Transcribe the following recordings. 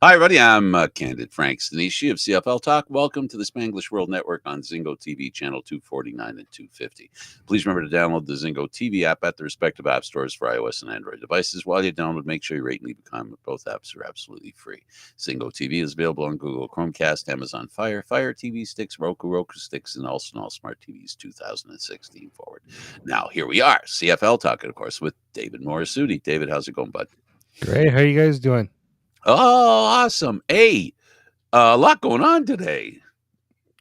Hi, everybody. I'm Candid Frank Stanisci of CFL Talk. Welcome to the Spanglish World Network on Zingo TV, channel 249 and 250. Please remember to download the Zingo TV app at the respective app stores for iOS and Android devices. While you download, make sure you rate and leave a comment. Both apps are absolutely free. Zingo TV is available on Google Chromecast, Amazon Fire TV sticks, Roku sticks, and also on all smart TVs 2016 forward. Now, here we are, CFL Talk, of course, with David Morassutti. David, how's it going, bud? Great. How you guys doing? Oh, awesome. Hey, a lot going on today.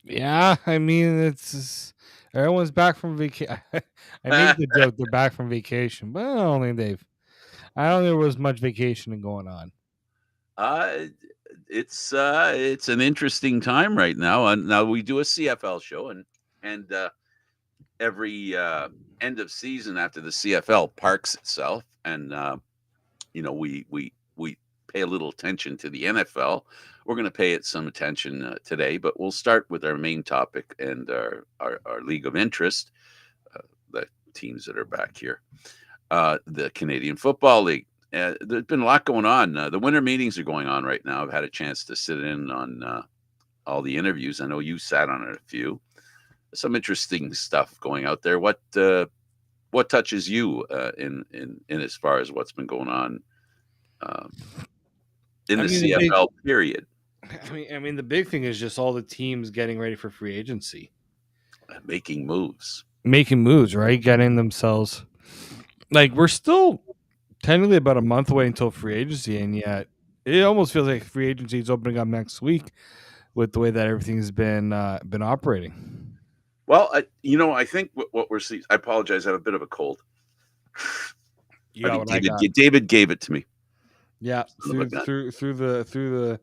Yeah, I mean it's everyone's back from vacation. I make the joke they're back from vacation, but I don't think I don't think there was much vacationing going on. Uh, it's an interesting time right now. And now we do a CFL show, and every end of season after the CFL parks itself, and we pay a little attention to the NFL. We're going to pay it some attention today, but we'll start with our main topic and our league of interest, the teams that are back here, the Canadian Football League. There's been a lot going on. The winter meetings are going on right now. I've had a chance to sit in on all the interviews. I know you sat on a few. Some interesting stuff going out there. What touches you in as far as what's been going on in the CFL period? I mean, the big thing is just all the teams getting ready for free agency, making moves, right? Getting themselves we're still technically about a month away until free agency, and yet it almost feels like free agency is opening up next week with the way that everything's been operating. Well, I think what we're seeing. I apologize. I have a bit of a cold. David gave it to me. Yeah, through the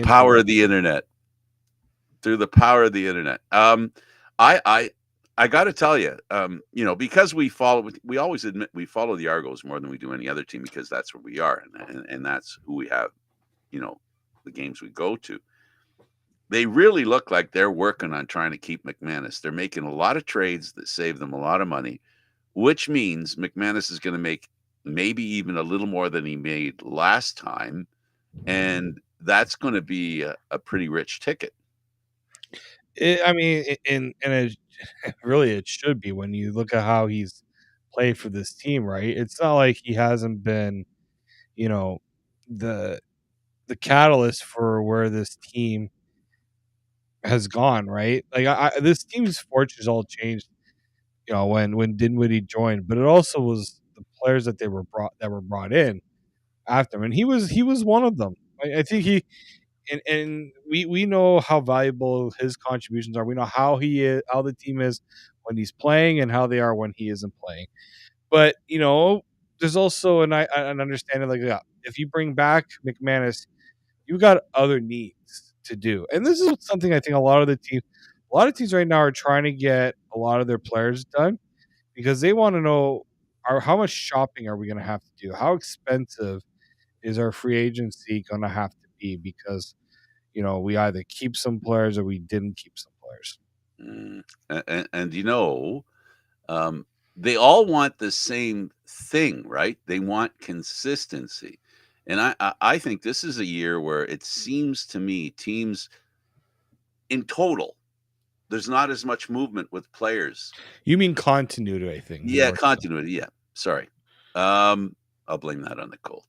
power of the internet. Through the power of the internet. I got to tell you, because we always admit we follow the Argos more than we do any other team because that's where we are, and that's who we have, the games we go to. They really look like they're working on trying to keep McManus. They're making a lot of trades that save them a lot of money, which means McManus is going to make maybe even a little more than he made last time, and that's going to be a pretty rich ticket. Really, it should be when you look at how he's played for this team, right? It's not like he hasn't been, the catalyst for where this team has gone, right? This team's fortunes all changed, when Dinwiddie joined, but it also was the players that were brought in after him, and he was one of them. I think he. And we know how valuable his contributions are. We know how the team is when he's playing and how they are when he isn't playing. But there's also an understanding if you bring back McManus, you've got other needs to do. And this is something I think a lot of teams right now are trying to get a lot of their players done because they want to know how much shopping are we going to have to do? How expensive is our free agency going to have to be? Because we either keep some players or we didn't keep some players. And they all want the same thing, right? They want consistency. And I think this is a year where it seems to me teams in total, there's not as much movement with players. You mean continuity, I think. Yeah, continuity. Yeah. Sorry. I'll blame that on the cold.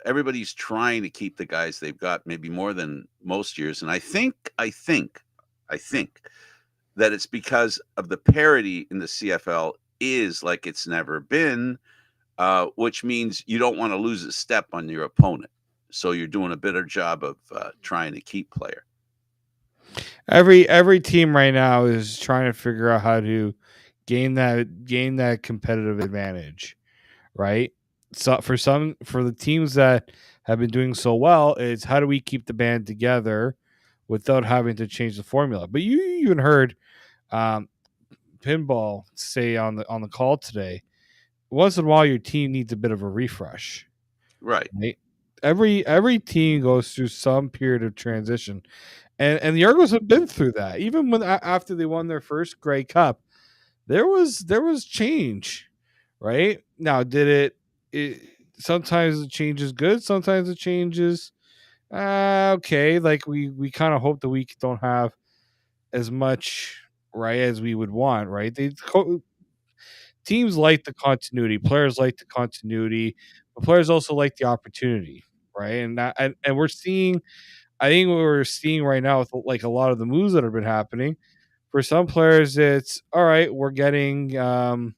Everybody's trying to keep the guys they've got maybe more than most years. And I think that it's because of the parity in the CFL is like it's never been, which means you don't want to lose a step on your opponent. So you're doing a better job of trying to keep player. Every team right now is trying to figure out how to gain that competitive advantage, right? So for the teams that have been doing so well, it's how do we keep the band together without having to change the formula? But you even heard Pinball say on the call today, once in a while your team needs a bit of a refresh. Right? Every team goes through some period of transition. And the Argos have been through that. Even when after they won their first Grey Cup, there was change, right? Now, did it sometimes the change is good, sometimes the change is okay. Like we kind of hope the week don't have as much right as we would want. Right? Teams like the continuity, players like the continuity, but players also like the opportunity, right? And we're seeing, I think what we're seeing right now with like a lot of the moves that have been happening. For some players, it's all right. We're getting, we're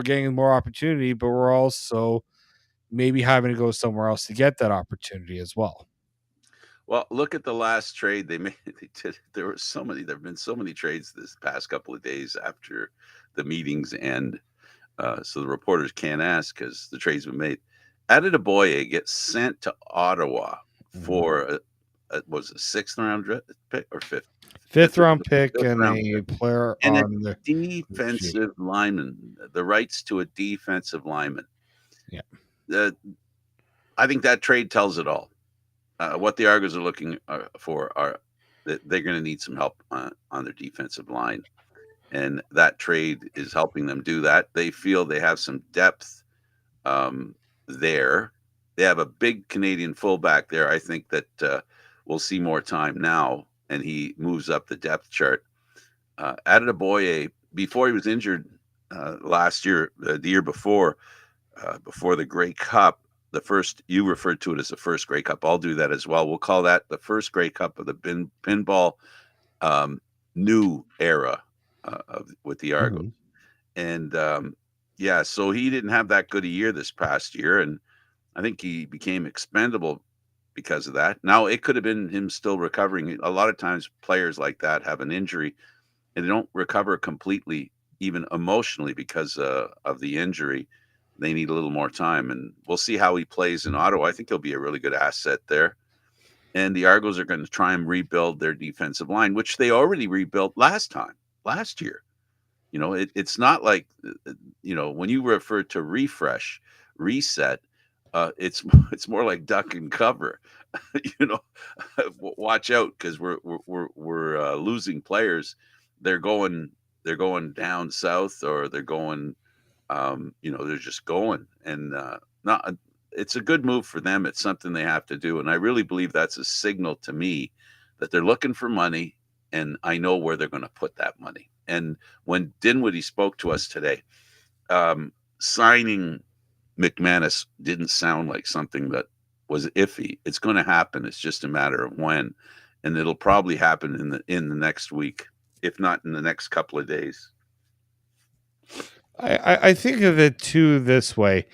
getting more opportunity, but we're also maybe having to go somewhere else to get that opportunity as well. Well, look at the last trade they made. They did. There were so many. There have been so many trades this past couple of days after the meetings end. So the reporters can't ask because the trade's been made. Adetoboye gets sent to Ottawa Mhm. for was a sixth round pick or fifth? Fifth round pick Fifth and round a pick. player And a on the negotiate. defensive lineman, the rights to a defensive lineman. Yeah. Uh, I think that trade tells it all. What the Argos are looking for are that they're going to need some help on their defensive line, and that trade is helping them do that. They feel they have some depth there. They have a big Canadian fullback there. I think that we'll see more time now, and he moves up the depth chart. Adetoboye, before he was injured last year, the year before the Grey Cup, the first, you referred to it as the first Grey Cup. I'll do that as well. We'll call that the first Grey Cup of the pinball um, new era with the Argos. Mhm. And yeah, so he didn't have that good a year this past year, and I think he became expendable because of that. Now it could have been him still recovering. A lot of times, players like that have an injury and they don't recover completely, even emotionally, because of the injury. They need a little more time, and we'll see how he plays in Ottawa. I think he'll be a really good asset there. And the Argos are going to try and rebuild their defensive line, which they already rebuilt last year. It's not like when you refer to refresh, reset, it's it's more like duck and cover. you know, watch out because we're losing players. They're going they're going down south or they're going they're just going and not. It's a good move for them. It's something they have to do, and I really believe that's a signal to me that they're looking for money, and I know where they're going to put that money. And when Dinwiddie spoke to us today, signing McManus didn't sound like something that was iffy. It's going to happen. It's just a matter of when, and it'll probably happen in the next week, if not in the next couple of days. I think of it too this way.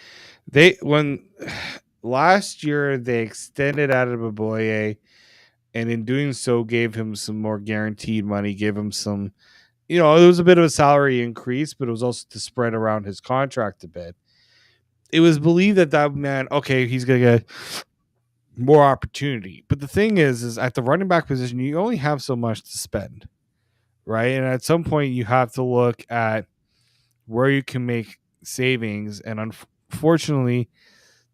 When last year they extended Adetoboye, and in doing so gave him some more guaranteed money, gave him some, it was a bit of a salary increase, but it was also to spread around his contract a bit. It was believed that man, okay, he's gonna get more opportunity. But the thing is at the running back position, you only have so much to spend, right? And at some point, you have to look at where you can make savings. And unfortunately,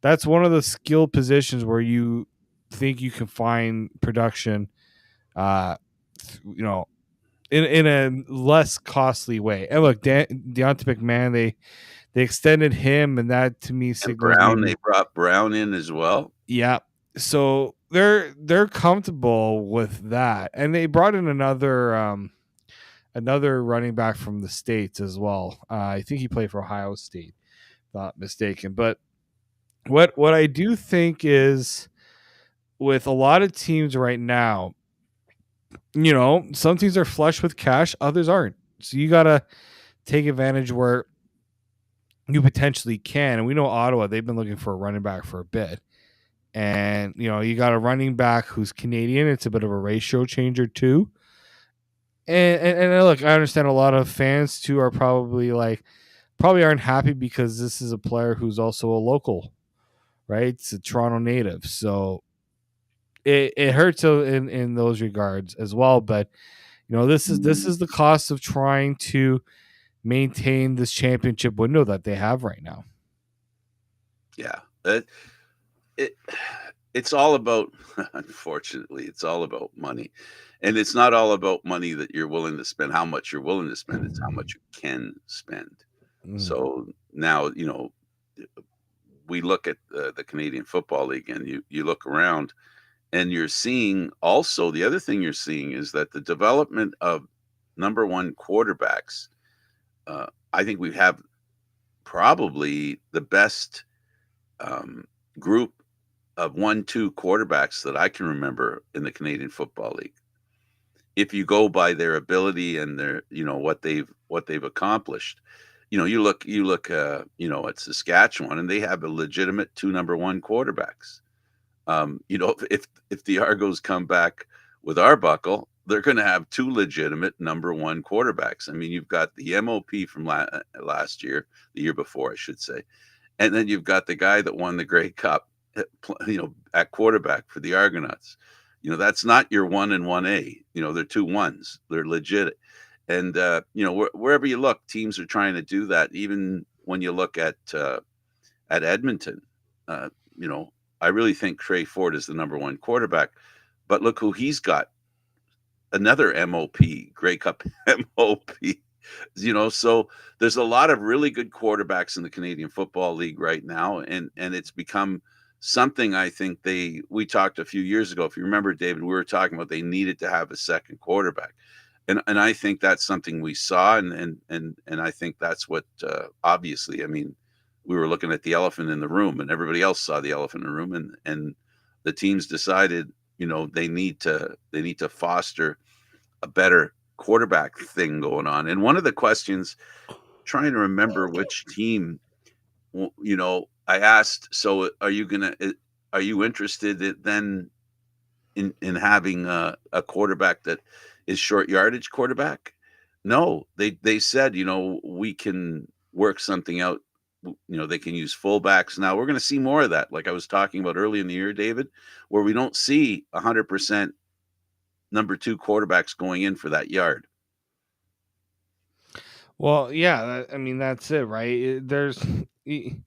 that's one of the skill positions where you think you can find production, uh, you know, in a less costly way. And look, Deontay McMahon, they extended him, and that to me And signals Brown, maybe, they brought Brown in as well. yeah. So they're comfortable with that, and they brought in another running back from the States as well. I think he played for Ohio State, if not mistaken. But what I do think is with a lot of teams right now, some teams are flush with cash, others aren't. So you gotta take advantage where you potentially can. And we know Ottawa, they've been looking for a running back for a bit. And you got a running back who's Canadian. It's a bit of a ratio changer too. And look, I understand a lot of fans too are probably aren't happy because this is a player who's also a local, right? It's a Toronto native, so it hurts in those regards as well. But this is the cost of trying to maintain this championship window that they have right now. Yeah, it it's all about. Unfortunately, it's all about money, and it's not all about money that you're willing to spend. How much you're willing to spend? It's how much you can spend. Mm. So now we look at the Canadian Football League and you look around and you're seeing also the other thing you're seeing is that the development of number one quarterbacks, I think we have probably the best group of 1-2 quarterbacks that I can remember in the Canadian Football League. If you go by their ability and their, what they've accomplished, you look, at Saskatchewan, and they have a legitimate 2 number one quarterbacks. If the Argos come back with Arbuckle, they're going to have 2 legitimate number one quarterbacks. I mean, you've got the MOP from last year, the year before, I should say, and then you've got the guy that won the Grey Cup, at quarterback for the Argonauts. That's not your 1 and 1A. They're 2 1s. They're legit. And, wherever you look, teams are trying to do that. Even when you look at Edmonton, I really think Trey Ford is the number one quarterback. But look who he's got. Another MOP, Grey Cup MOP. So there's a lot of really good quarterbacks in the Canadian Football League right now. And it's become something I think we talked a few years ago. If you remember, David, we were talking about they needed to have a second quarterback. And I think that's something we saw. And I think that's what, obviously, I mean, we were looking at the elephant in the room and everybody else saw the elephant in the room. And the teams decided, they need to foster a better quarterback thing going on. And one of the questions, trying to remember which team, I asked, so are you interested then in having a quarterback that is short yardage quarterback? No, they said, we can work something out. They can use fullbacks. Now we're going to see more of that. Like I was talking about early in the year, David, where we don't see 100% number 2 quarterbacks going in for that yard. Well, yeah, I mean, that's it, right? You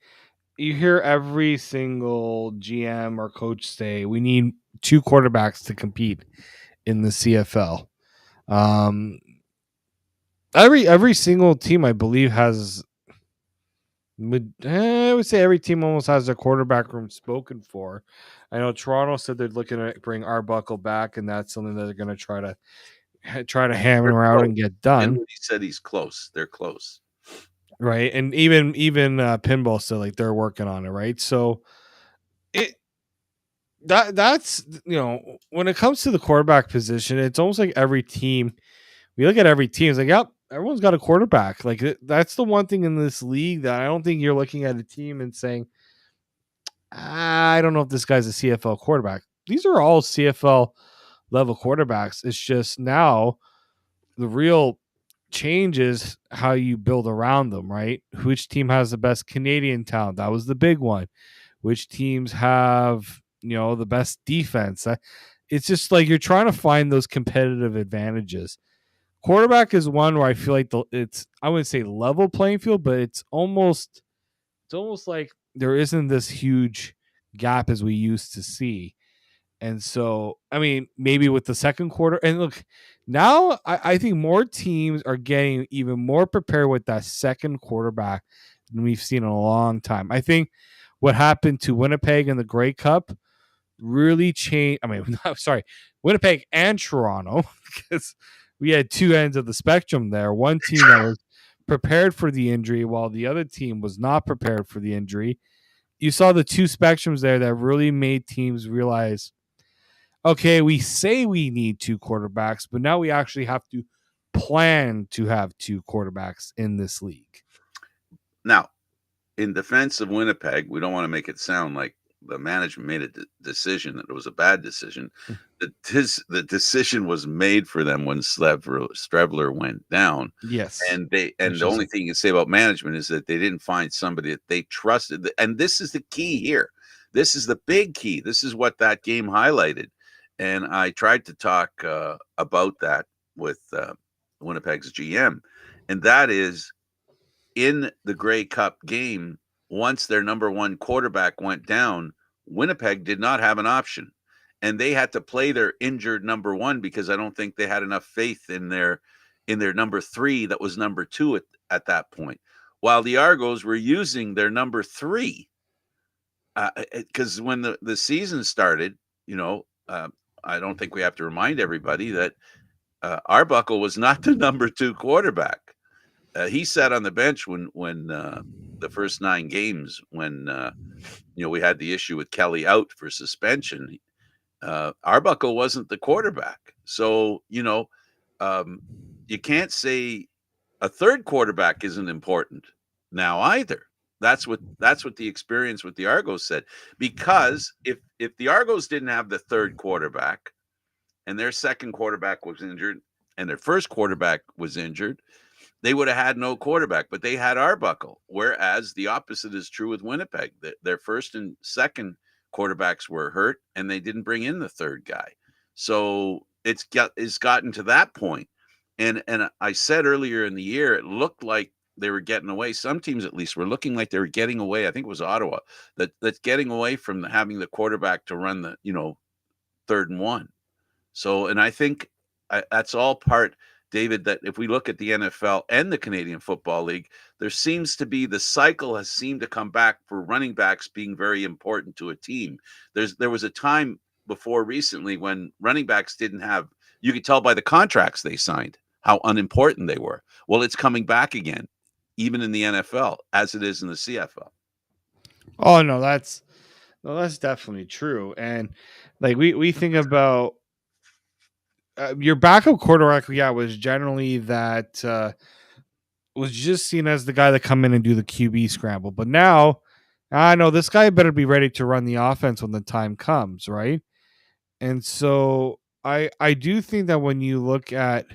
hear every single GM or coach say, we need 2 quarterbacks to compete in the CFL. Every single team, I believe, has, I would say every team almost has their quarterback room spoken for. I know Toronto said they're looking to bring Arbuckle back, and that's something that they're going to try to hammer around and get done. He said he's close. They're close, right? And even Pinball said like they're working on it, right? So that's when it comes to the quarterback position, it's almost like every team. We look at every team, it's like, yep, everyone's got a quarterback. Like that's the one thing in this league that I don't think you're looking at a team and saying, I don't know if this guy's a CFL quarterback. These are all CFL level quarterbacks. It's just now the real change is how you build around them, right? Which team has the best Canadian talent? That was the big one. Which teams have, the best defense? It's just like you're trying to find those competitive advantages. Quarterback is one where I feel like I wouldn't say level playing field, but it's almost like there isn't this huge gap as we used to see. And so, I mean, maybe with the second quarter, and look, now I think more teams are getting even more prepared with that second quarterback than we've seen in a long time. I think what happened to Winnipeg in the Grey Cup really changed. I mean, I'm sorry, Winnipeg and Toronto, because we had 2 ends of the spectrum there. One team that was prepared for the injury while the other team was not prepared for the injury. You saw the 2 spectrums there that really made teams realize, okay, we say we need 2 quarterbacks, but now we actually have to plan to have 2 quarterbacks in this league. Now, in defense of Winnipeg, we don't want to make it sound like the management made a decision that it was a bad decision. The decision was made for them when Strebler went down. Yes. And the only thing you can say about management is that they didn't find somebody that they trusted. And this is the key here. This is the big key. This is what that game highlighted. And I tried to talk about that with Winnipeg's GM. And that is, in the Grey Cup game, once their number 1 quarterback went down, Winnipeg did not have an option. And they had to play their injured number 1 because I don't think they had enough faith in their number 3 that was number 2 at that point. While the Argos were using their number 3 because when the season started, I don't think we have to remind everybody that Arbuckle was not the number 2 quarterback. He sat on the bench when the first 9 games when we had the issue with Kelly out for suspension. Arbuckle wasn't the quarterback, so you can't say a third quarterback isn't important now either. That's what the experience with the Argos said. Because if the Argos didn't have the third quarterback and their second quarterback was injured and their first quarterback was injured, they would have had no quarterback, but they had Arbuckle. Whereas the opposite is true with Winnipeg. Their first and second quarterbacks were hurt, and they didn't bring in the third guy. So it's gotten to that point. And I said earlier in the year, it looked like they were getting away. Some teams, at least, were looking like they were getting away. I think it was Ottawa that's getting away from having the quarterback to run the 3rd and 1. So, and I think that's all part, David, that if we look at the NFL and the Canadian Football League, there seems to be the cycle has seemed to come back for running backs being very important to a team. There was a time before recently when running backs didn't have, you could tell by the contracts they signed how unimportant they were. Well, it's coming back again, even in the NFL, as it is in the CFL. Oh no, that's definitely true. And like we think about your backup quarterback, was generally that was just seen as the guy that come in and do the QB scramble. But now, I know this guy better be ready to run the offense when the time comes, right? And so I do think that when you look at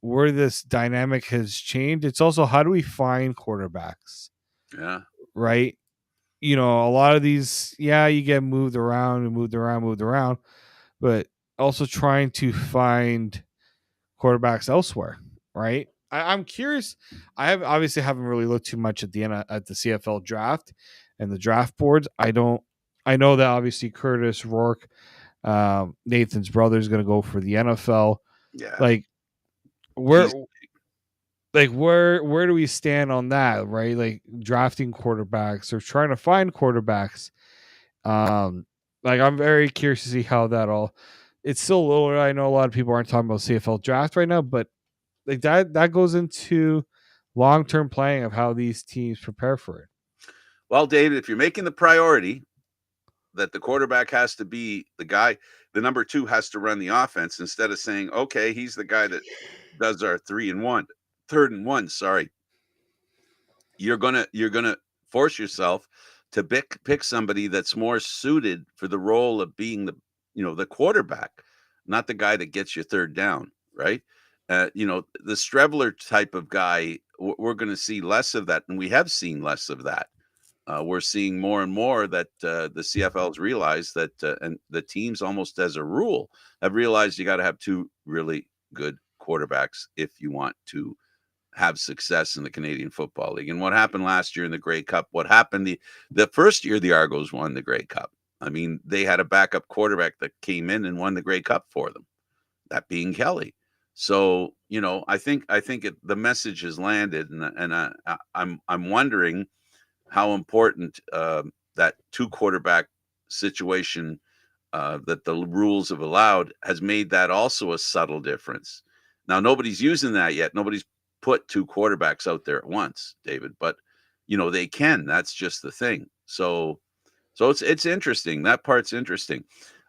where this dynamic has changed, it's also how do we find quarterbacks? Yeah. Right? A lot of these, you get moved around, but also trying to find quarterbacks elsewhere, right? I'm curious. I haven't really looked too much at the CFL draft and the draft boards. I know that obviously Curtis Rourke, Nathan's brother, is going to go for the NFL. Yeah. Like where, where do we stand on that? Right, like drafting quarterbacks or trying to find quarterbacks. I'm very curious to see how that all. It's still a little. I know a lot of people aren't talking about CFL draft right now, but like that goes into long-term planning of how these teams prepare for it. Well, David, if you're making the priority that the quarterback has to be the guy, the number 2 has to run the offense instead of saying, okay, he's the guy that does our 3rd and 1. Sorry. You're gonna force yourself to pick somebody that's more suited for the role of being the quarterback, not the guy that gets your 3rd down, right? The Streveler type of guy, we're going to see less of that, and we have seen less of that. We're seeing more and more that the CFLs realize that, and the teams almost as a rule have realized you got to have 2 really good quarterbacks if you want to have success in the Canadian Football League. And what happened last year in the Grey Cup? What happened the first year the Argos won the Grey Cup? I mean, they had a backup quarterback that came in and won the Grey Cup for them, that being Kelly. So I think the message has landed, and I'm wondering how important that 2 quarterback situation that the rules have allowed has made that also a subtle difference. Now nobody's using that yet. Nobody's put 2 quarterbacks out there at once, David, but they can. That's just the thing. So it's interesting. That part's interesting.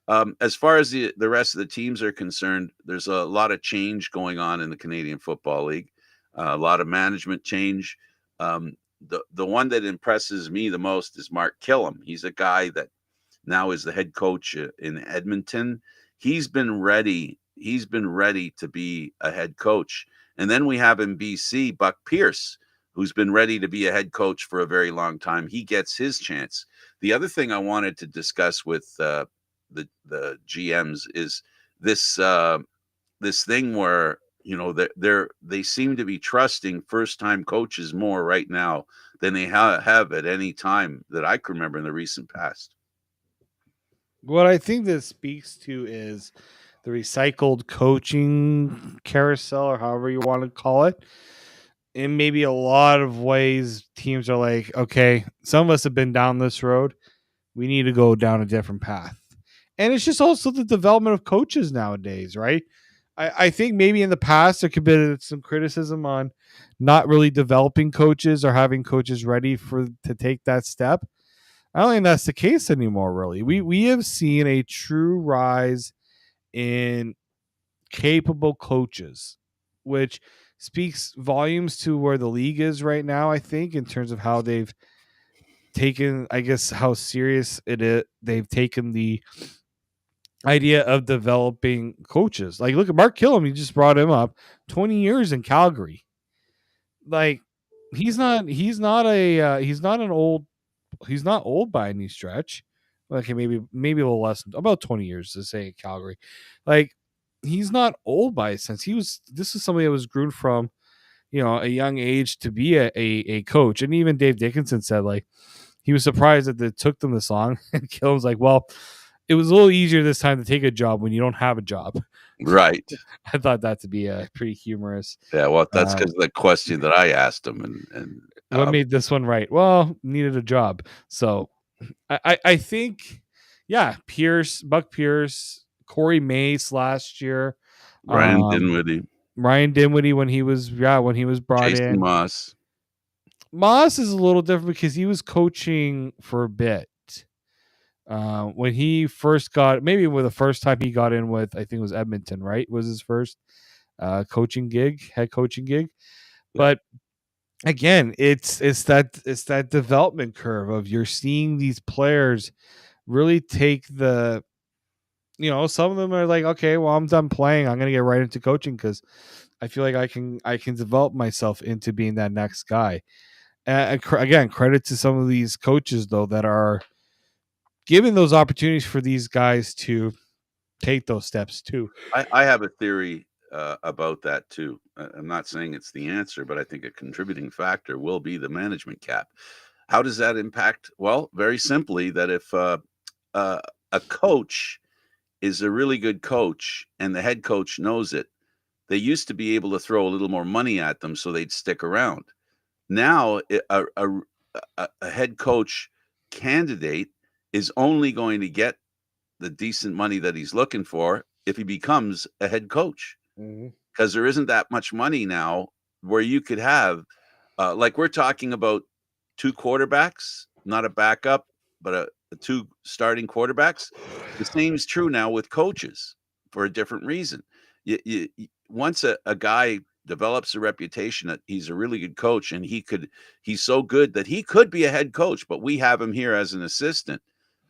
As far as the rest of the teams are concerned, there's a lot of change going on in the Canadian Football League. A lot of management change. The one that impresses me the most is Mark Killam. He's a guy that now is the head coach in Edmonton. He's been ready to be a head coach. And then we have in BC, Buck Pierce, who's been ready to be a head coach for a very long time. He gets his chance. The other thing I wanted to discuss with the GMs is this this thing where they seem to be trusting first-time coaches more right now than they have at any time that I can remember in the recent past. What I think this speaks to is the recycled coaching carousel, or however you want to call it. In maybe a lot of ways, teams are like, okay, some of us have been down this road. we need to go down a different path. And it's just also the development of coaches nowadays, right? I think maybe in the past there could be some criticism on not really developing coaches or having coaches ready to take that step. I don't think that's the case anymore, really. We have seen a true rise in capable coaches, which speaks volumes to where the league is right now, I think, in terms of how they've taken, I guess, how serious it is. They've taken the idea of developing coaches. Like, look at Mark Killam. You just brought him up. 20 years in Calgary. Like, he's not an old, he's not old by any stretch. Okay, maybe a little less, about 20 years to say in Calgary. Like, he's not old by a sense. This is somebody that was groomed from, a young age to be a coach. And even Dave Dickinson said, like, he was surprised that it took them this long. And Killam's like, well, it was a little easier this time to take a job when you don't have a job. Right. I thought that to be a pretty humorous. Yeah, well, that's because of the question that I asked him, and What made this one right? Well, needed a job. So I think, yeah, Buck Pierce, Corey Mace last year, Ryan Dinwiddie, Ryan Dinwiddie when he was brought Jason in. Moss. Moss is a little different because he was coaching for a bit. When he first the first time he got in with, I think it was Edmonton, right? Was his first head coaching gig. Yeah. But again, it's that development curve of you're seeing these players really take the, some of them are like, okay, well, I'm done playing. I'm gonna get right into coaching because I feel like I can develop myself into being that next guy. Again, credit to some of these coaches though that are giving those opportunities for these guys to take those steps too. I have a theory about that too. I'm not saying it's the answer, but I think a contributing factor will be the management cap. How does that impact? Well, very simply, that if a coach is a really good coach and the head coach knows it, they used to be able to throw a little more money at them so they'd stick around. Now, a head coach candidate is only going to get the decent money that he's looking for if he becomes a head coach, because there isn't that much money now where you could have, like we're talking about, 2 quarterbacks, not a backup, but a 2 starting quarterbacks. The same is true now with coaches for a different reason. Once a guy develops a reputation that he's a really good coach and he's so good that he could be a head coach, but we have him here as an assistant.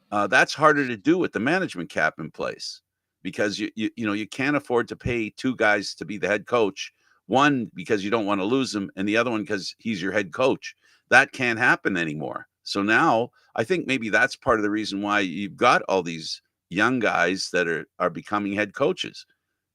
That's harder to do with the management cap in place, because you can't afford to pay 2 guys to be the head coach. One, because you don't want to lose him, and the other one because he's your head coach. That can't happen anymore. So now I think maybe that's part of the reason why you've got all these young guys that are becoming head coaches,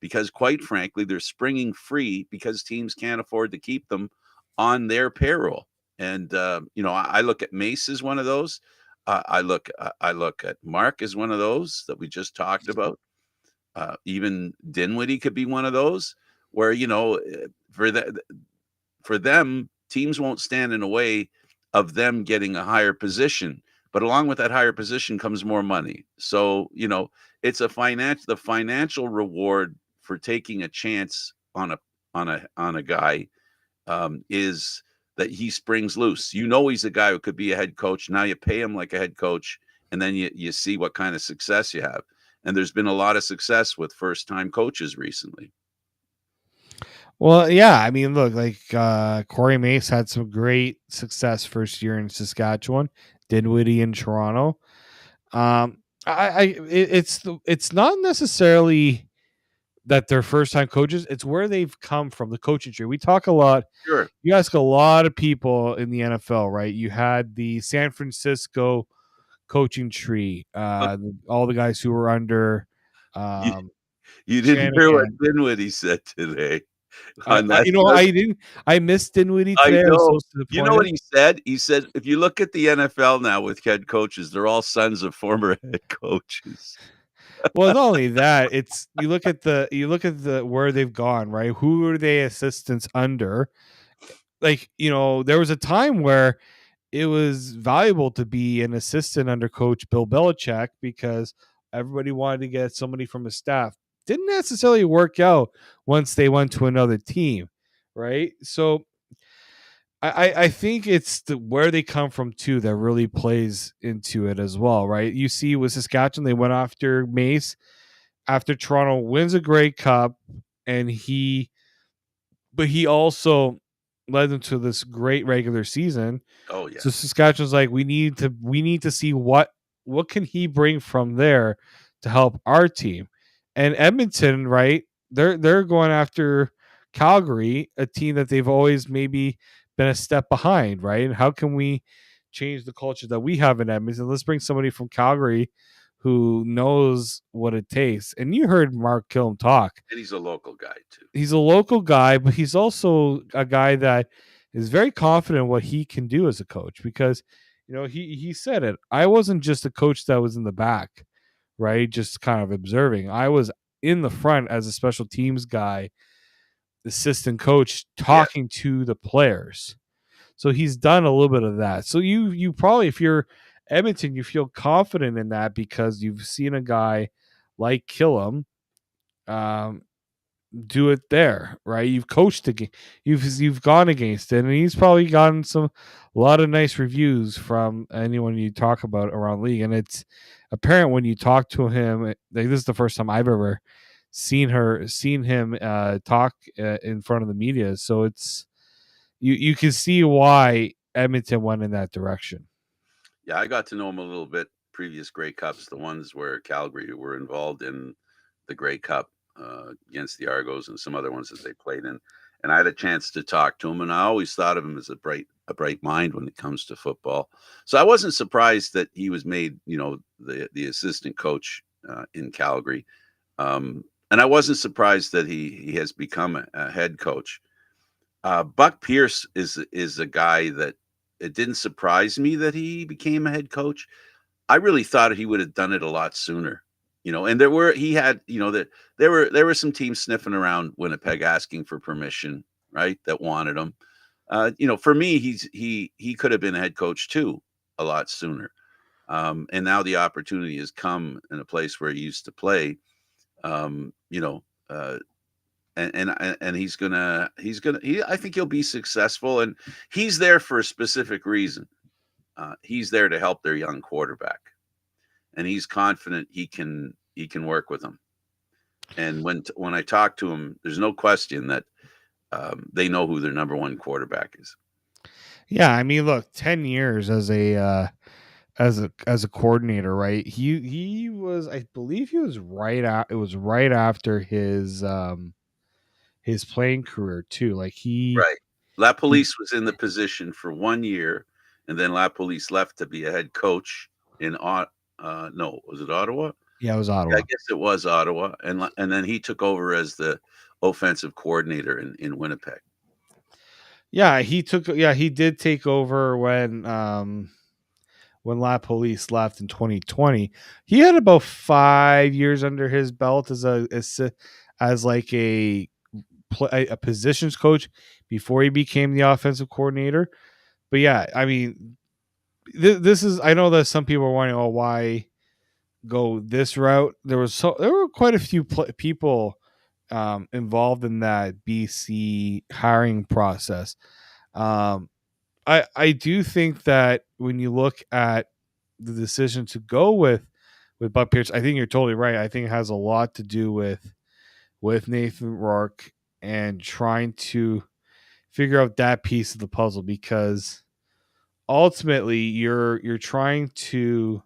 because quite frankly, they're springing free because teams can't afford to keep them on their payroll. And I look at Mace as one of those. I look at Mark as one of those that we just talked about. Even Dinwiddie could be one of those where, for them, teams won't stand in the way of them getting a higher position. But along with that higher position comes more money. So, it's the financial reward for taking a chance on a guy is that he springs loose. He's a guy who could be a head coach. Now you pay him like a head coach, and then you see what kind of success you have. And there's been a lot of success with first-time coaches recently. Well, yeah, I mean, look, like Corey Mace had some great success first year in Saskatchewan, Dinwiddie in Toronto. It's not necessarily that they're first time coaches; it's where they've come from, the coaching tree. We talk a lot. Sure. You ask a lot of people in the NFL, right? You had the San Francisco coaching tree, all the guys who were under. You didn't hear what Dinwiddie said today. I missed Dinwiddie today. I know. You know what he said? He said, if you look at the NFL now with head coaches, they're all sons of former head coaches. Well, not only that, it's you look at the where they've gone, right? Who are they assistants under? Like, there was a time where it was valuable to be an assistant under Coach Bill Belichick because everybody wanted to get somebody from his staff. Didn't necessarily work out once they went to another team, right? So I think it's where they come from too that really plays into it as well, right? You see with Saskatchewan, they went after Mace after Toronto wins a Grey Cup, and he also led them to this great regular season. Oh yeah. So Saskatchewan's like, we need to see what can he bring from there to help our team. And Edmonton, right? They're going after Calgary, a team that they've always maybe been a step behind, right? And how can we change the culture that we have in Edmonton? Let's bring somebody from Calgary who knows what it takes. And you heard Mark Killam talk. And he's a local guy too. He's a local guy, but he's also a guy that is very confident in what he can do as a coach because he said it. I wasn't just a coach that was in the back, right? Just kind of observing. I was in the front as a special teams guy, assistant coach, Yeah. talking to the players. So he's done a little bit of that. So you probably, if you're Edmonton, you feel confident in that because you've seen a guy like Killam um, do it there, right? You've coached the game, you've gone against it, and he's probably gotten a lot of nice reviews from anyone you talk about around league. And it's apparent when you talk to him. Like, this is the first time I've ever seen him talk in front of the media. So it's you can see why Edmonton went in that direction. Yeah, I got to know him a little bit. Previous Grey Cups, the ones where Calgary were involved in the Grey Cup against the Argos and some other ones that they played in, and I had a chance to talk to him. And I always thought of him as a bright mind when it comes to football. So I wasn't surprised that he was made, the assistant coach in Calgary, and I wasn't surprised that he has become a head coach. Buck Pierce is a guy that it didn't surprise me that he became a head coach. I really thought he would have done it a lot sooner, and there were some teams sniffing around Winnipeg asking for permission, right? That wanted him. For me, he could have been a head coach too a lot sooner. And now the opportunity has come in a place where he used to play. Um, you know, uh, and I think he'll be successful, and he's there for a specific reason. He's there to help their young quarterback, and he's confident he can work with them. And when I talk to him, there's no question that they know who their number one quarterback is. Yeah, I mean, look, 10 years as a coordinator, right? He was, I believe, he was right out. It was right after his playing career too. Like Right. La he Police was in the position for 1 year, and then La Police left to be a head coach in no, was it Ottawa? yeah, it was Yeah, I Ottawa. guess it was Ottawa, and then he took over as the offensive coordinator in Winnipeg. Yeah, he did take over when La Police left in 2020. He had about 5 years under his belt as like a positions coach before he became the offensive coordinator. But yeah, I mean, this is, I know that some people are wondering, oh, why go this route? There were quite a few people involved in that BC hiring process. Um, I do think that when you look at the decision to go with Buck Pierce, I think you're totally right. I think it has a lot to do with Nathan Rourke and trying to figure out that piece of the puzzle, because ultimately you're trying to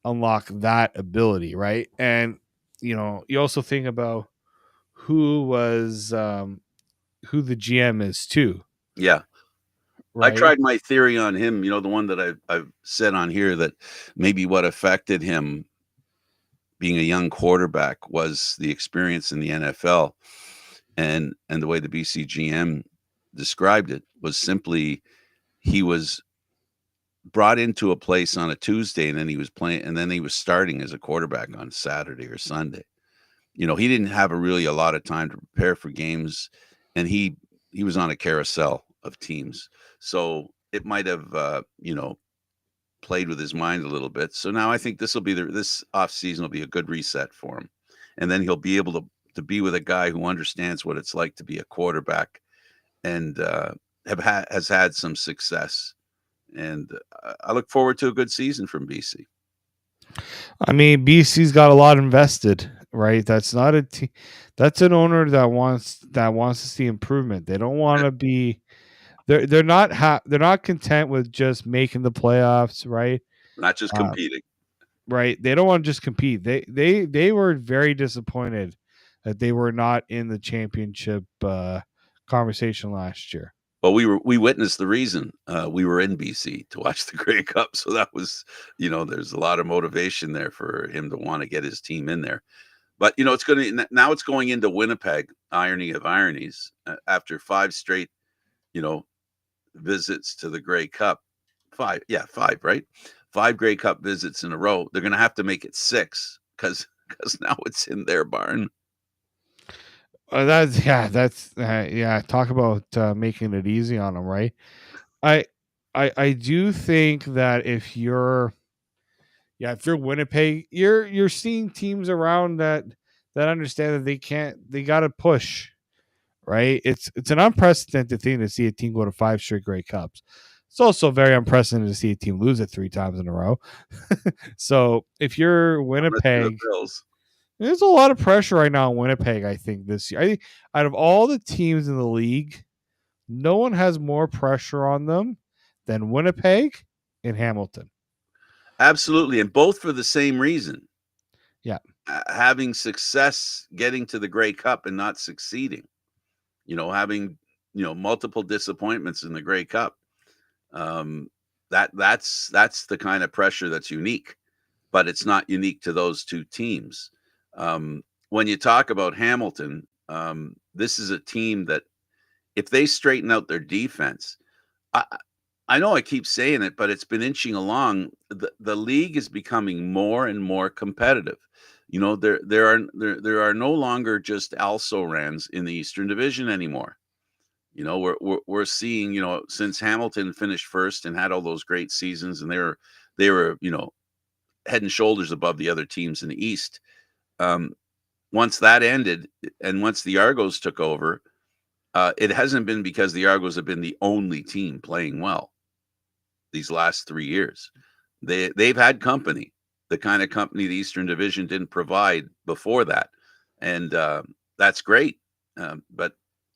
unlock that ability, right? And you also think about who was who the GM is too, Yeah. I right? tried my theory on him, the one that I've said on here, that maybe what affected him being a young quarterback was the experience in the NFL, and the way the BC GM described it was simply he was brought into a place on a Tuesday, and then he was playing, and then he was starting as a quarterback on Saturday or Sunday. He didn't have a lot of time to prepare for games, and he was on a carousel of teams. So it might have played with his mind a little bit. So now I think this off season will be a good reset for him, and then he'll be able to be with a guy who understands what it's like to be a quarterback and has had some success. And I look forward to a good season from BC. I mean, BC's got a lot invested, right? That's not a team. That's an owner that wants to see improvement. They don't want to be. They're not they're not content with just making the playoffs, right? Not just Uh, competing. right. They don't want to just compete. They were very disappointed that they were not in the championship conversation last year. Well, we witnessed the reason. We were in BC to watch the Grey Cup, so that was, there's a lot of motivation there for him to want to get his team in there. But it's going into Winnipeg. Irony of ironies. After 5 straight, visits to the Grey Cup, 5, right? 5 Grey Cup visits in a row. They're going to have to make it 6 because now it's in their barn. Talk about making it easy on them, right? I do think that if you're Winnipeg, you're seeing teams around that understand that they got to push, right? It's an unprecedented thing to see a team go to 5 straight Grey Cups. It's also very unprecedented to see a team lose it 3 times in a row. So if you're Winnipeg, there's a lot of pressure right now in Winnipeg, I think, this year. I think out of all the teams in the league, no one has more pressure on them than Winnipeg and Hamilton. Absolutely, and both for the same reason. Yeah. Having success getting to the Grey Cup and not succeeding. Having, multiple disappointments in the Grey Cup. That's the kind of pressure that's unique, but it's not unique to those 2 teams. When you talk about Hamilton, this is a team that if they straighten out their defense, I know I keep saying it, but it's been inching along. The league is becoming more and more competitive. There are no longer just also-rans in the Eastern Division anymore. We're seeing, since Hamilton finished first and had all those great seasons, and they were head and shoulders above the other teams in the East. Once that ended, and once the Argos took over, it hasn't been because the Argos have been the only team playing well these last 3 years. They've had company, the kind of company the Eastern Division didn't provide before that, and that's great. But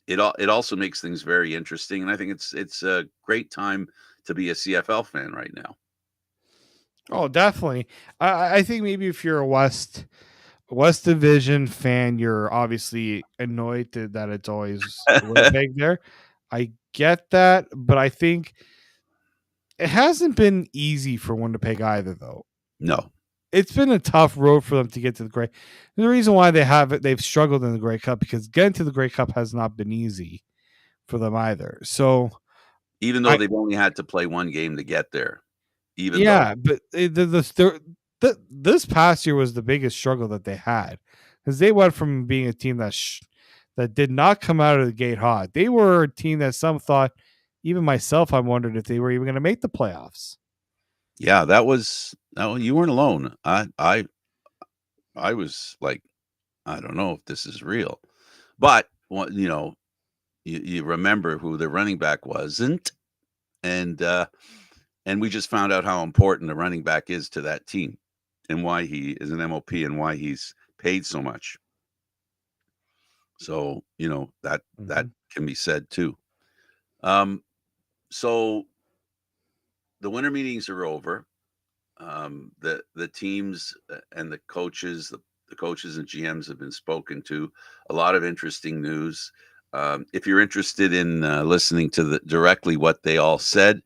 it also makes things very interesting, and I think it's a great time to be a CFL fan right now. Oh, definitely. I think maybe if you're a West Division fan, you're obviously annoyed that it's always Winnipeg there. I get that, but I think it hasn't been easy for Winnipeg either, though. No, it's been a tough road for them to get to the Grey. The reason why they've struggled in the Grey Cup because getting to the Grey Cup has not been easy for them either. So even though they've only had to play 1 game to get there, but this past year was the biggest struggle that they had because they went from being a team that did not come out of the gate hot. They were a team that some thought, even myself, I wondered if they were even going to make the playoffs. Yeah, you weren't alone. I was like, I don't know if this is real, but you remember who the running back wasn't, and we just found out how important the running back is to that team, and why he is an MOP and why he's paid so much. So that can be said too. So the winter meetings are over. The teams and the coaches, the coaches and GMs have been spoken to. A lot of interesting news. If you're interested in listening to directly what they all said,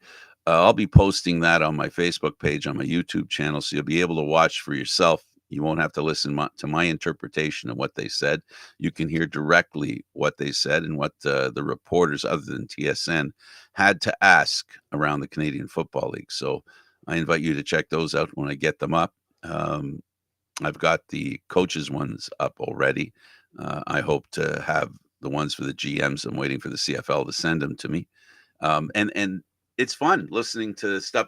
I'll be posting that on my Facebook page, on my YouTube channel, so you'll be able to watch for yourself. You won't have to listen to my interpretation of what they said. You can hear directly what they said and what the reporters, other than TSN, had to ask around the Canadian Football League. So I invite you to check those out when I get them up. I've got the coaches ones up already. I hope to have the ones for the GMs. I'm waiting for the CFL to send them to me. And it's fun listening to stuff,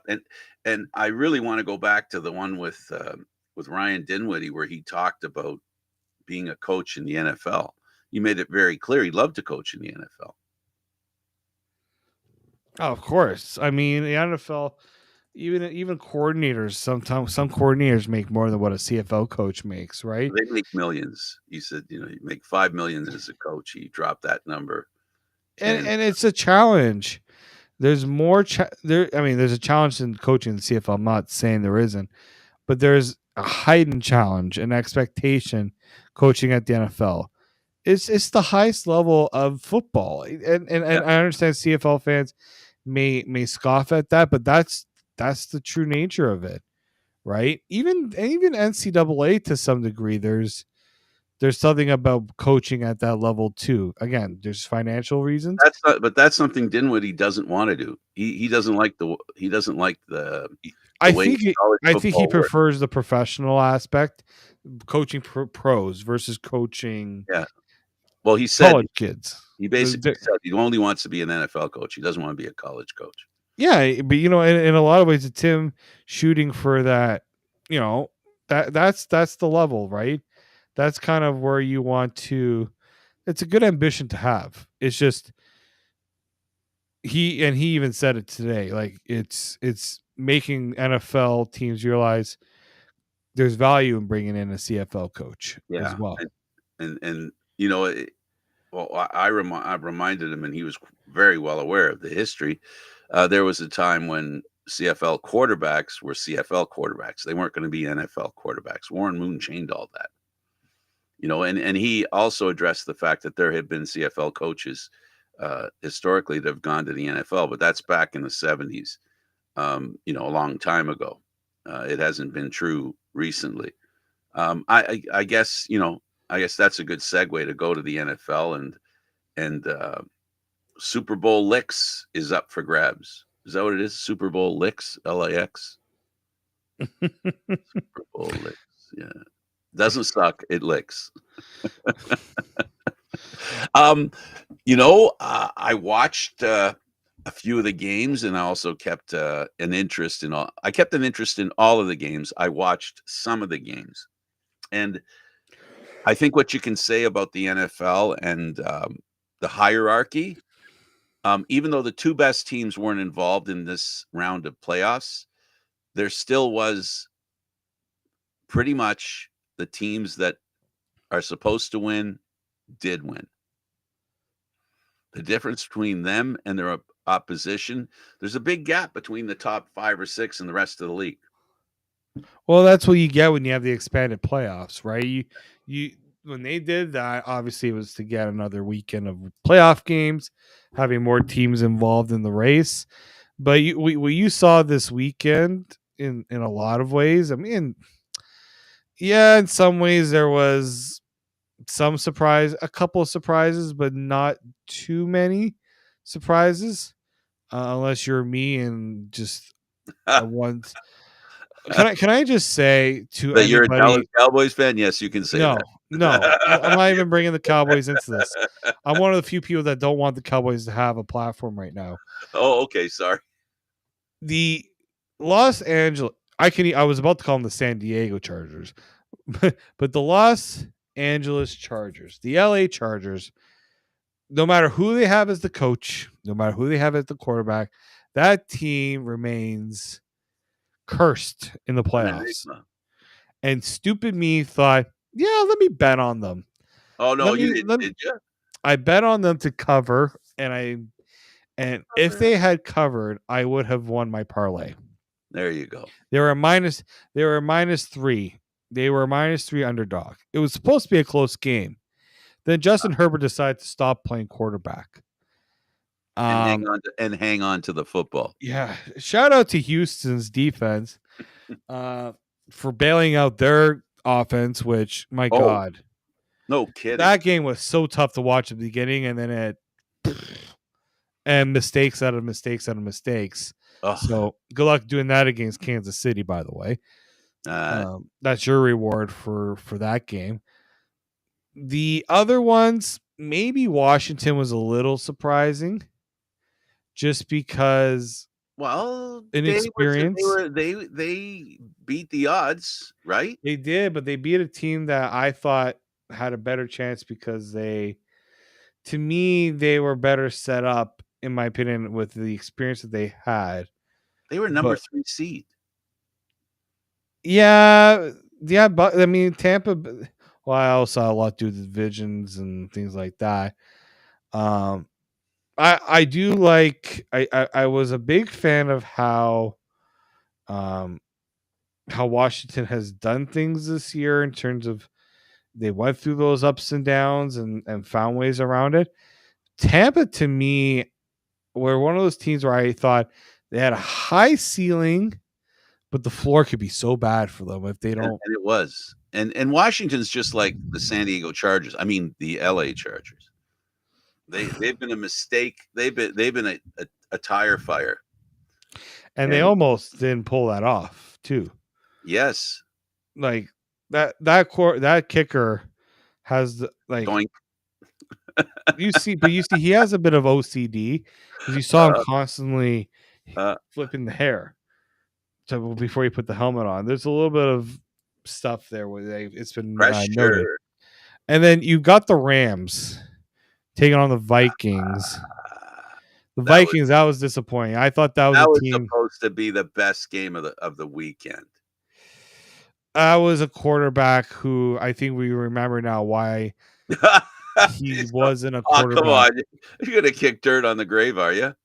and I really want to go back to the one with Ryan Dinwiddie where he talked about being a coach in the NFL. He made it very clear he loved to coach in the NFL. Oh, of course. I mean, the NFL, even coordinators, sometimes some coordinators make more than what a CFL coach makes, right? They make millions. He said, you make 5 million as a coach. He dropped that number, and And it's a challenge. There's more there. I mean, there's a challenge in coaching the CFL. I'm not saying there isn't, but there's a heightened challenge and expectation coaching at the NFL. It's the highest level of football, yeah, and I understand CFL fans may scoff at that, but that's the true nature of it, right? Even NCAA to some degree, there's something about coaching at that level too. Again, there's financial reasons. that's something Dinwiddie doesn't want to do. He doesn't like the I way think he, college I think he football works. prefers the professional aspect, coaching pros versus coaching Yeah. Well, he said college kids. he basically said he only wants to be an NFL coach. He doesn't want to be a college coach. Yeah, but in a lot of ways, it's him shooting for that. That's the level, right? That's kind of where you want to. It's a good ambition to have. It's just he even said it today. Like it's making NFL teams realize there's value in bringing in a CFL coach as Yeah, well. and well, I reminded him, and he was very well aware of the history. There was a time when CFL quarterbacks were CFL quarterbacks. They weren't going to be NFL quarterbacks. Warren Moon changed all that. And he also addressed the fact that there had been CFL coaches historically that have gone to the NFL, but that's back in the 70s, a long time ago. It hasn't been true recently. I guess, I guess that's a good segue to go to the NFL, and Super Bowl licks is up for grabs. Is that what it is? Super Bowl licks, LAX. Super Bowl licks. Yeah. Doesn't suck, it licks. I watched a few of the games, and I also kept an interest in all. I kept an interest in all of the games. I watched some of the games, and I think what you can say about the NFL and the hierarchy, even though the two best teams weren't involved in this round of playoffs, there still was pretty much the teams that are supposed to win did win. The difference between them and their opposition, there's a big gap between the top 5 or 6 and the rest of the league. Well, that's what you get when you have the expanded playoffs, right? You when they did that, obviously it was to get another weekend of playoff games, having more teams involved in the race. But what you saw this weekend in a lot of ways, I mean, yeah, in some ways there was some surprise, a couple of surprises, but not too many surprises, unless you're me and just once. Can I just say to That you're a Dallas anybody? Cowboys fan? Yes, you can say No, no, I'm not that. even bringing the Cowboys into this. I'm one of the few people that don't want the Cowboys to have a platform right now. Oh, okay, sorry. The Los Angeles, I was about to call them the San Diego Chargers, but the Los Angeles Chargers, the LA Chargers, no matter who they have as the coach, no matter who they have as the quarterback, that team remains cursed in the An playoffs. enigma. And stupid me thought, yeah, let me bet on them. Oh, no, Let you me didn't, let did you? I bet on them to cover, and if they had covered, I would have won my parlay. There you go. They were a minus 3. They were a -3 underdog. It was supposed to be a close game. Then Justin Herbert decided to stop playing quarterback. And hang on to the football. Yeah, shout out to Houston's defense for bailing out their offense, which my God, No kidding. that game was so tough to watch at the beginning, and then mistakes out of mistakes out of mistakes. Ugh. So good luck doing that against Kansas City, by the way. That's your reward for that game. The other ones, maybe Washington was a little surprising, just because Well, Inexperience. they beat the odds, right? They did, but they beat a team that I thought had a better chance because to me, they were better set up, in my opinion, with the experience that they had. They were number But 3 seed. yeah, but I mean, Tampa. Well, I also saw a lot to do with divisions and things like that. Um, I do like. I was a big fan of um how Washington has done things this year in terms of they went through those ups and downs and found ways around it. Tampa, to me, were one of those teams where I thought they had a high ceiling, but the floor could be so bad for them if they don't. And it was. And Washington's just like the San Diego Chargers. I mean, the LA Chargers. They've been a mistake. They've been a tire fire. And they almost didn't pull that off, too. Yes. Like that kicker has Going. you see he has a bit of OCD because you saw him constantly flipping the hair. So before you put the helmet on, there's a little bit of stuff there where it's been noted. And then you got the Rams taking on the Vikings. That was disappointing. I thought that was supposed to be the best game of the weekend. That was a quarterback who I think we remember now why he wasn't a quarterback. Come on, you're gonna kick dirt on the grave, are you?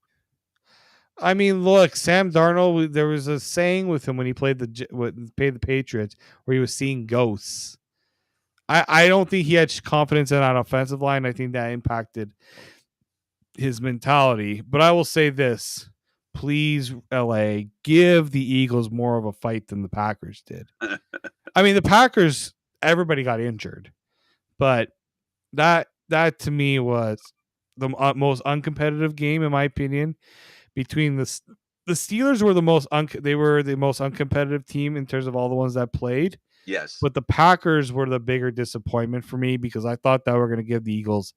I mean, look, Sam Darnold. There was a saying with him when he played the Patriots where he was seeing ghosts. I don't think he had confidence in that offensive line. I think that impacted his mentality. But I will say this: please, LA, give the Eagles more of a fight than the Packers did. I mean, the Packers, everybody got injured, but that to me was the most uncompetitive game in my opinion. Between the Steelers were the most uncompetitive team in terms of all the ones that played. Yes, but the Packers were the bigger disappointment for me because I thought that we're going to give the Eagles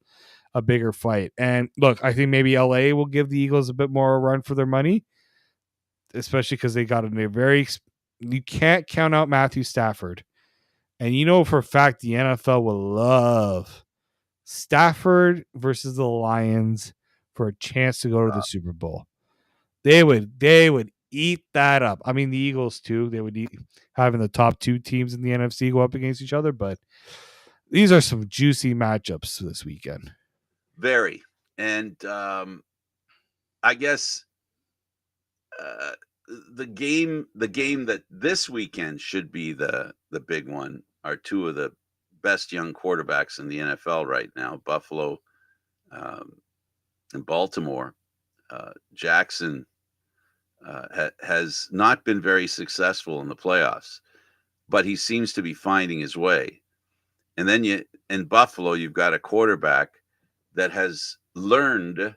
a bigger fight. And look, I think maybe LA will give the Eagles a bit more run for their money, especially because they got you can't count out Matthew Stafford. And you know for a fact the NFL will love Stafford versus the Lions for a chance to go to the Super Bowl. They would eat that up. I mean, the Eagles too. They would having the top two teams in the NFC go up against each other. But these are some juicy matchups this weekend. Very. And I guess the game that this weekend should be the big one are two of the best young quarterbacks in the NFL right now, Buffalo and Baltimore. Jackson has not been very successful in the playoffs, but he seems to be finding his way. And then in Buffalo, you've got a quarterback that has learned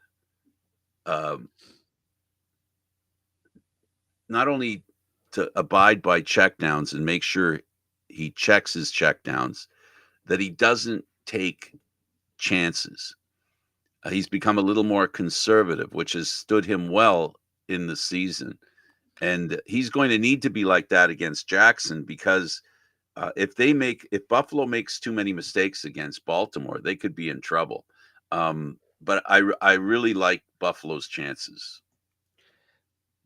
not only to abide by checkdowns and make sure he checks his checkdowns, that he doesn't take chances. He's become a little more conservative, which has stood him well in the season. And he's going to need to be like that against Jackson because if Buffalo makes too many mistakes against Baltimore, they could be in trouble. But I really like Buffalo's chances.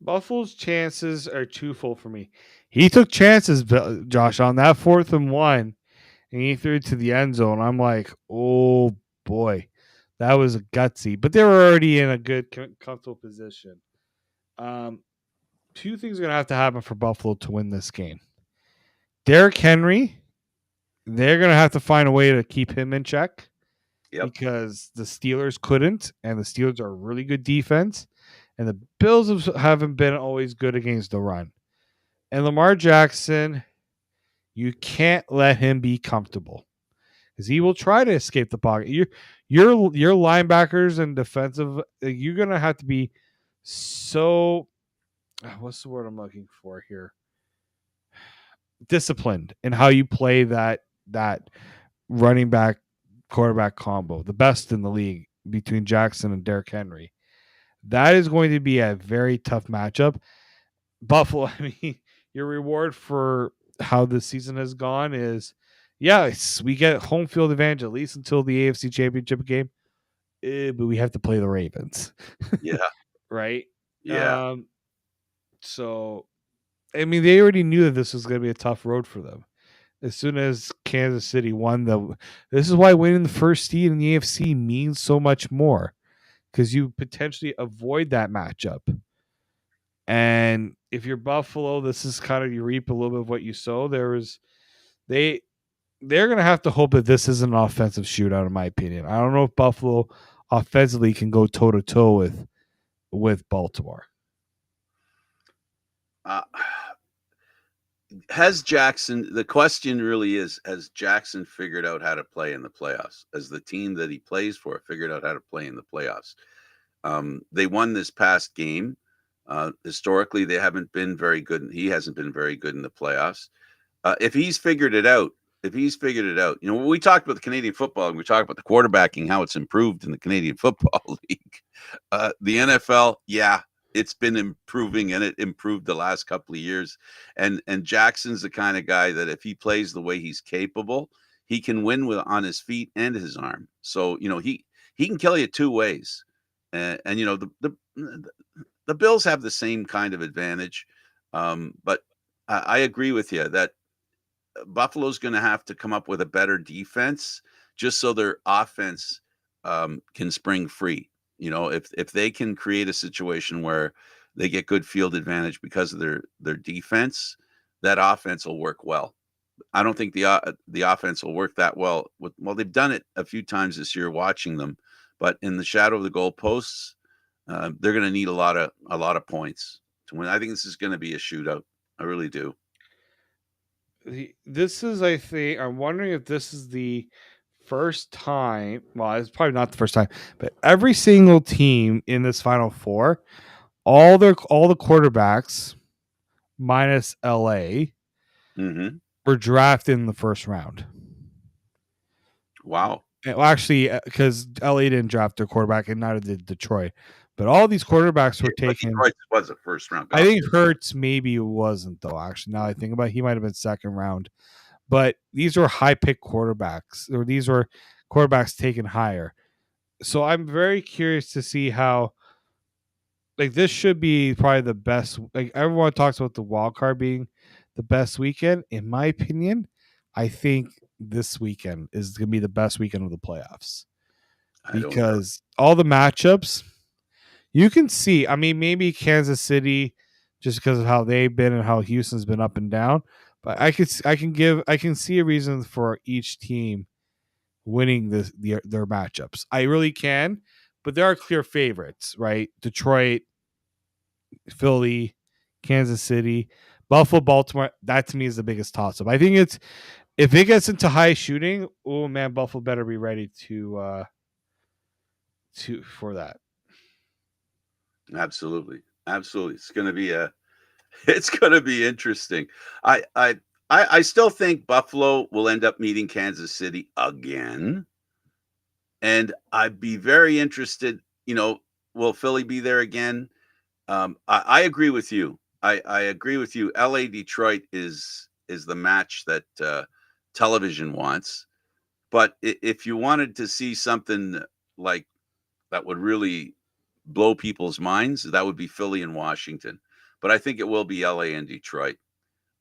Buffalo's chances are twofold for me. He took chances, Josh, on that 4th and 1, and he threw it to the end zone. I'm like, oh boy, that was a gutsy. But they were already in a good, comfortable position. Two things are going to have to happen for Buffalo to win this game. Derrick Henry, they're going to have to find a way to keep him in check because the Steelers couldn't, and the Steelers are a really good defense, and the Bills haven't been always good against the run. And Lamar Jackson, you can't let him be comfortable because he will try to escape the pocket. Your linebackers and defensive, you're going to have to be so... what's the word I'm looking for here? Disciplined in how you play that running back quarterback combo, the best in the league between Jackson and Derrick Henry. That is going to be a very tough matchup. Buffalo, I mean, your reward for how the season has gone is, yeah, we get home field advantage at least until the AFC Championship game, but we have to play the Ravens, Yeah, right? yeah. Um, so, I mean, they already knew that this was going to be a tough road for them. As soon as Kansas City won this is why winning the first seed in the AFC means so much more, because you potentially avoid that matchup. And if you're Buffalo, this is kind of you reap a little bit of what you sow. They they're gonna have to hope that this isn't an offensive shootout, in my opinion. I don't know if Buffalo offensively can go toe to toe with Baltimore. Uh, has Jackson? The question really is: has Jackson figured out how to play in the playoffs? Has the team that he plays for figured out how to play in the playoffs? They won this past game. Historically, they haven't been very good. He hasn't been very good in the playoffs. If he's figured it out, when we talked about the Canadian football and we talked about the quarterbacking, how it's improved in the Canadian Football League, the NFL, yeah, it's been improving and it improved the last couple of years. And Jackson's the kind of guy that if he plays the way he's capable, he can win on his feet and his arm. So he can kill you two ways. And the Bills have the same kind of advantage, but I agree with you that Buffalo's going to have to come up with a better defense just so their offense can spring free. If they can create a situation where they get good field advantage because of their defense, that offense will work well. I don't think the offense will work that well. They've done it a few times this year watching them, but in the shadow of the goalposts, they're going to need a lot of points to win. I think this is going to be a shootout. I really do. This is, I think, I'm wondering if this is the first time. Well, it's probably not the first time, but every single team in this Final Four, all the quarterbacks minus LA Mm-hmm. were drafted in the first round. Wow. Well, actually, because LA didn't draft their quarterback, and neither did Detroit. But all these quarterbacks were But taken. Detroit was a first round I guy. think Hurts maybe wasn't though. Actually, now I think about it, he might have been second round. But these were high pick quarterbacks, or these were quarterbacks taken higher. So I'm very curious to see how. Like this should be probably the best. Like everyone talks about the wild card being the best weekend. In my opinion, I think this weekend is going to be the best weekend of the playoffs I don't know. because all the matchups you can see. I mean, maybe Kansas City just because of how they've been and how Houston's been up and down. But I can see a reason for each team winning their matchups. I really can, but there are clear favorites, right? Detroit, Philly, Kansas City, Buffalo, Baltimore. That to me is the biggest toss up. I think it's if it gets into high shooting, oh man, Buffalo better be ready to for that. Absolutely. Absolutely. It's going to be interesting. I still think Buffalo will end up meeting Kansas City again. And I'd be very interested, will Philly be there again? I agree with you. I agree with you. LA Detroit is the match that television wants. But if you wanted to see something like that would really blow people's minds, that would be Philly and Washington. But I think it will be LA and Detroit.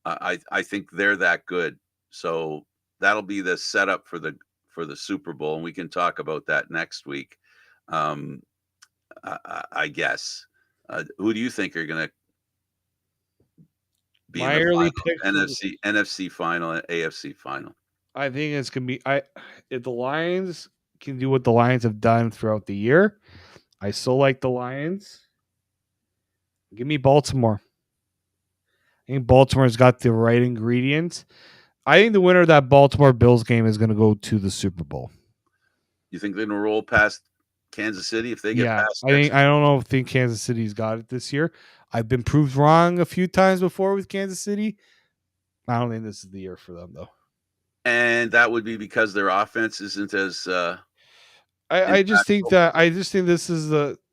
I think they're that good. So that'll be the setup for the Super Bowl, and we can talk about that next week. Um, I guess. Who do you think are going to be in My the early final pick for NFC final and AFC final? I think it's gonna be if the Lions can do what the Lions have done throughout the year. I still like the Lions. Give me Baltimore. I think Baltimore's got the right ingredients. I think the winner of that Baltimore Bills game is going to go to the Super Bowl. You think they're going to roll past Kansas City if they get Yeah, past I don't know if think Kansas City's got it this year. I've been proved wrong a few times before with Kansas City. I don't think this is the year for them though. And that would be because their offense isn't as I just think impactful. that I just think this is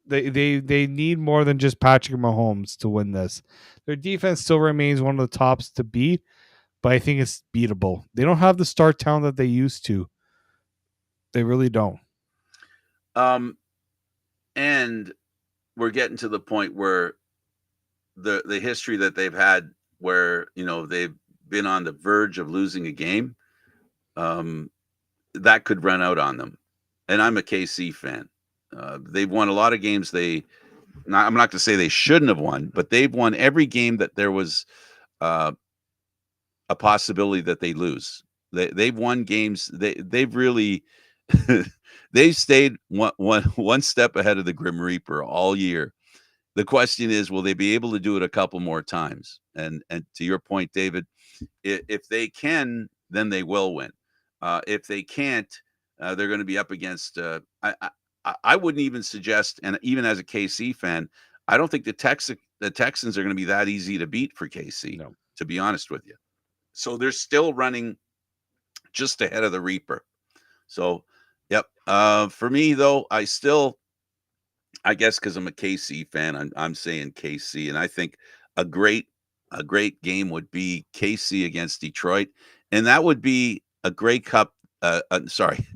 They need more than just Patrick Mahomes to win this. Their defense still remains one of the tops to beat, but I think it's beatable. They don't have the star talent that they used to. They really don't. And we're getting to the point where the history that they've had, where they've been on the verge of losing a game, that could run out on them. And I'm a KC fan. They've won a lot of games. I'm not going to say they shouldn't have won, but they've won every game that there was a possibility that they lose. They've won games. They've really they've stayed one step ahead of the Grim Reaper all year. The question is, will they be able to do it a couple more times? And to your point, David, if they can, then they will win. If they can't, they're going to be up against. I wouldn't even suggest, and even as a KC fan, I don't think the Texans are going to be that easy to beat for KC. No. To be honest with you, so they're still running just ahead of the Reaper. So, yep. For me though, I guess because I'm a KC fan, I'm saying KC, and I think a great game would be KC against Detroit, and that would be a Grey Cup.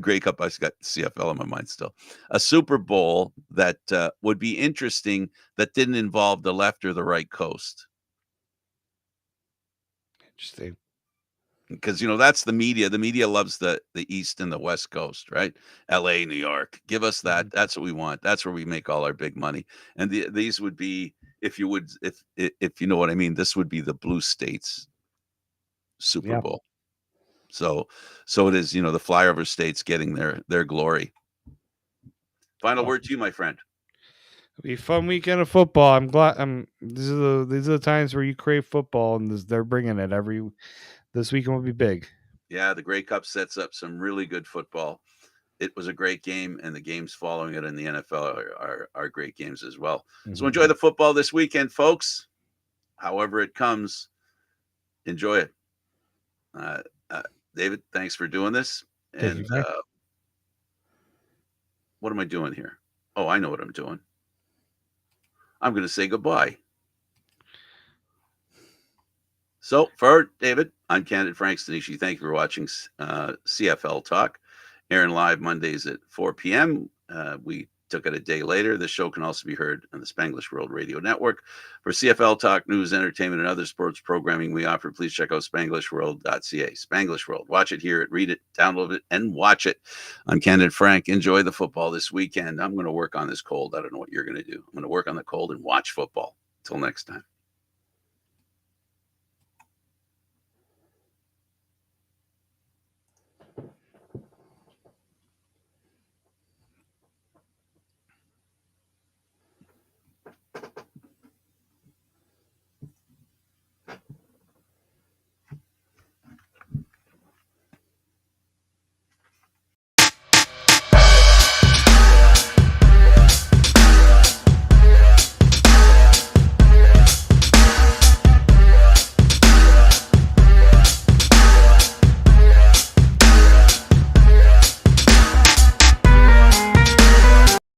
Grey Cup. I got CFL in my mind still. A Super Bowl that would be interesting, that didn't involve the left or the right coast. Interesting. Because that's the media. The media loves the East and the West Coast, right? LA, New York. Give us that. Mhm. That's what we want. That's where we make all our big money. And these would be, if you know what I mean, this would be the blue states Super Yeah. Bowl. So it is, the flyover states getting their glory. Final word to you, my friend. It'll be a fun weekend of football. I'm glad. These are the times where you crave football, and they're bringing it this weekend will be big. Yeah, the Grey Cup sets up some really good football. It was a great game, and the games following it in the NFL are great games as well. Mm-hmm. So enjoy the football this weekend, folks. However it comes, enjoy it. David, thanks for doing this. And what am I doing here? Oh, I know what I'm doing. I'm going to say goodbye. So for David, I'm Candid Frank Stanisci. Thank you for watching CFL Talk, airing live Mondays at 4 p.m. We took it a day later. This show can also be heard on the Spanglish World Radio Network. For CFL Talk, news, entertainment, and other sports programming we offer, please check out SpanglishWorld.ca. Spanglish World. Watch it, hear it, read it, download it, and watch it. I'm Candid Frank. Enjoy the football this weekend. I'm going to work on this cold. I don't know what you're going to do. I'm going to work on the cold and watch football. Until next time.